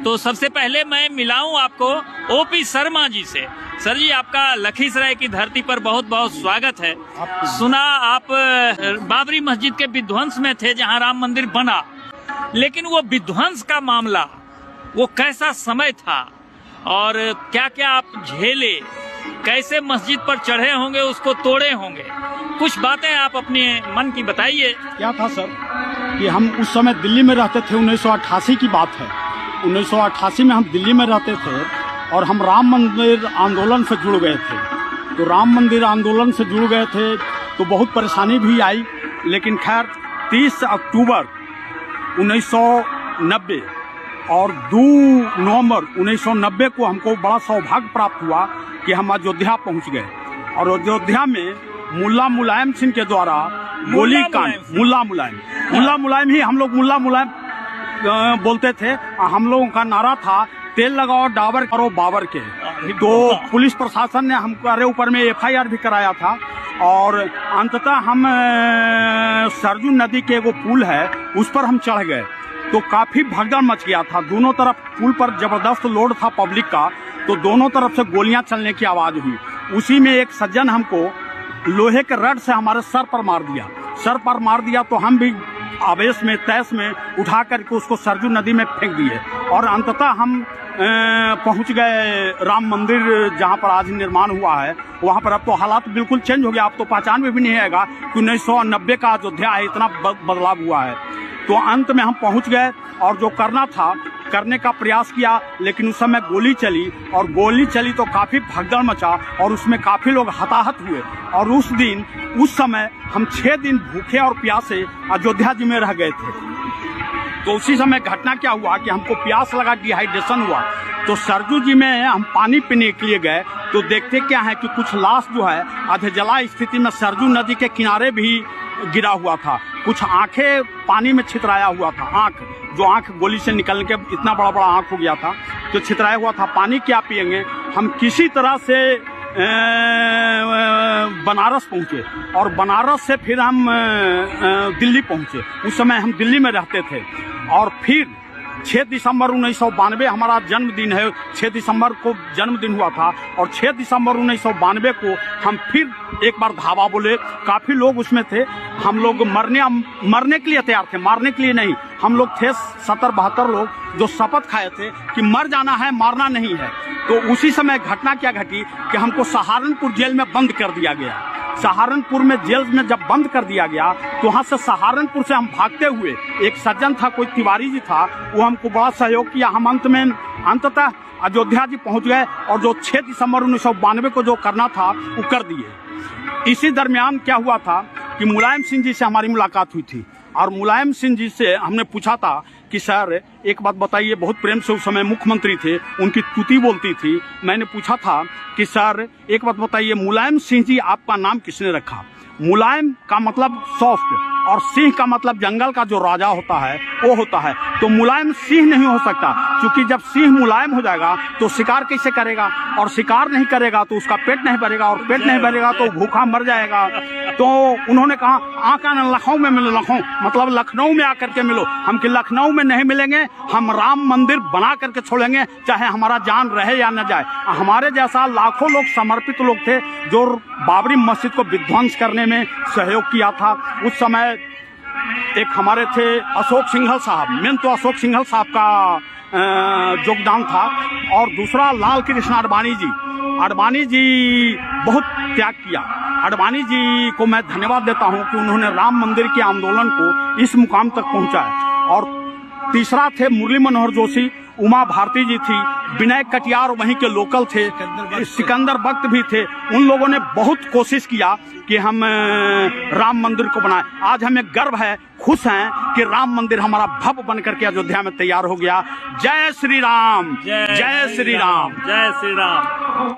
तो सबसे पहले मैं मिलाऊं आपको ओपी शर्मा जी से। सर जी, आपका लखीसराय की धरती पर बहुत बहुत स्वागत है। सुना आप बाबरी मस्जिद के विध्वंस में थे जहां राम मंदिर बना, लेकिन वो विध्वंस का मामला, वो कैसा समय था और क्या क्या आप झेले, कैसे मस्जिद पर चढ़े होंगे, उसको तोड़े होंगे, कुछ बातें आप अपने मन की बताइए। क्या था सर कि हम उस समय दिल्ली में रहते थे, 1988 की बात है। 1988 में हम दिल्ली में रहते थे और हम राम मंदिर आंदोलन से जुड़ गए थे। तो राम मंदिर आंदोलन से जुड़ गए थे तो बहुत परेशानी भी आई, लेकिन खैर 30 अक्टूबर 1990 और 2 नवंबर 1990 को हमको बड़ा सौभाग्य प्राप्त हुआ कि हम अयोध्या पहुंच गए। और अयोध्या में मुल्ला मुलायम सिंह के द्वारा गोली कांड, मुल्ला मुलायम ही हम लोग मुल्ला मुलायम बोलते थे। हम लोगों का नारा था तेल लगाओ डाबर करो बाबर के। तो पुलिस प्रशासन ने हमारे ऊपर में FIR भी कराया था और अंततः हम सरजू नदी के वो पुल है उस पर हम चढ़ गए। तो काफी भगदड़ मच गया था, दोनों तरफ पुल पर जबरदस्त लोड था पब्लिक का, तो दोनों तरफ से गोलियां चलने की आवाज हुई। उसी में एक सज्जन हमको लोहे के रड से हमारे सर पर मार दिया तो हम भी आवेश में तैश में उठा करके उसको सरजू नदी में फेंक दिए और अंततः हम पहुंच गए राम मंदिर जहां पर आज निर्माण हुआ है। वहां पर अब तो हालात बिल्कुल चेंज हो गया, अब तो पहचान में भी नहीं आएगा कि 1990 का अयोध्या है, इतना बदलाव हुआ है। तो अंत में हम पहुंच गए और जो करना था करने का प्रयास किया, लेकिन उस समय गोली चली तो काफी भगदड़ मचा और उसमें काफी लोग हताहत हुए। और उस समय हम 6 दिन भूखे और प्यासे अयोध्या जी में रह गए थे। तो उसी समय घटना क्या हुआ कि हमको प्यास लगा, डिहाइड्रेशन हुआ, तो सरजू जी में हम पानी पीने के लिए गए तो देखते क्या है कि कुछ लाश जो है अधजला स्थिति में सरजू नदी के किनारे भी गिरा हुआ था। कुछ आंखें पानी में छितराया हुआ था, आंख गोली से निकलने के इतना बड़ा आंख हो गया था तो छितराया हुआ था। पानी क्या पिएंगे, हम किसी तरह से बनारस पहुंचे और बनारस से फिर हम दिल्ली पहुंचे। उस समय हम दिल्ली में रहते थे और फिर 6 दिसंबर 1992 हमारा जन्मदिन है, 6 दिसंबर को जन्मदिन हुआ था और 6 दिसंबर 1992 को हम फिर एक बार धावा बोले। काफी लोग उसमें थे, हम लोग मरने के लिए तैयार थे, मारने के लिए नहीं। हम लोग थे 70-72 लोग जो शपथ खाए थे कि मर जाना है, मारना नहीं है। तो उसी समय घटना क्या घटी कि हमको सहारनपुर जेल में बंद कर दिया गया। सहारनपुर में जेल में जब बंद कर दिया गया तो वहां से सहारनपुर से हम भागते हुए, एक सज्जन था, कोई तिवारी जी था, वो हमको बड़ा सहयोग किया। हम अंततः अयोध्या जी पहुंच गए और जो 6 दिसंबर 1992 को जो करना था वो कर दिए। इसी दरमियान क्या हुआ था कि मुलायम सिंह जी से हमारी मुलाकात हुई थी और मुलायम सिंह जी से हमने पूछा था कि सर एक बात बताइए, बहुत प्रेम से उस समय मुख्यमंत्री थे, उनकी तुती बोलती थी। मैंने पूछा था कि सर एक बात बताइए, मुलायम सिंह जी आपका नाम किसने रखा? मुलायम का मतलब सॉफ्ट और सिंह का मतलब जंगल का जो राजा होता है वो होता है। तो मुलायम सिंह नहीं हो सकता, क्योंकि जब सिंह मुलायम हो जाएगा तो शिकार कैसे करेगा, और शिकार नहीं करेगा तो उसका पेट नहीं भरेगा, और पेट नहीं भरेगा तो भूखा मर जाएगा। तो उन्होंने कहा आका न लखनऊ में मिलो, मतलब लखनऊ में आकर के मिलो। हम कि लखनऊ में नहीं मिलेंगे, हम राम मंदिर बना करके छोड़ेंगे, चाहे हमारा जान रहे या न जाए। हमारे जैसा लाखों लोग समर्पित लोग थे जो बाबरी मस्जिद को विध्वंस करने में सहयोग किया था। उस समय एक हमारे थे अशोक सिंघल साहब, मेन तो अशोक सिंघल साहब का योगदान था, और दूसरा लाल कृष्ण आडवाणी जी बहुत त्याग किया। आडवाणी जी को मैं धन्यवाद देता हूं कि उन्होंने राम मंदिर के आंदोलन को इस मुकाम तक पहुंचाया। और तीसरा थे मुरली मनोहर जोशी, उमा भारती जी थी, विनय कटियार वहीं के लोकल थे, सिकंदर बख्त भी थे। उन लोगों ने बहुत कोशिश किया कि हम राम मंदिर को बनाए। आज हमें गर्व है, खुश हैं कि राम मंदिर हमारा भव्य बन करके अयोध्या में तैयार हो गया। जय श्री राम, जय श्री राम, जय श्री राम।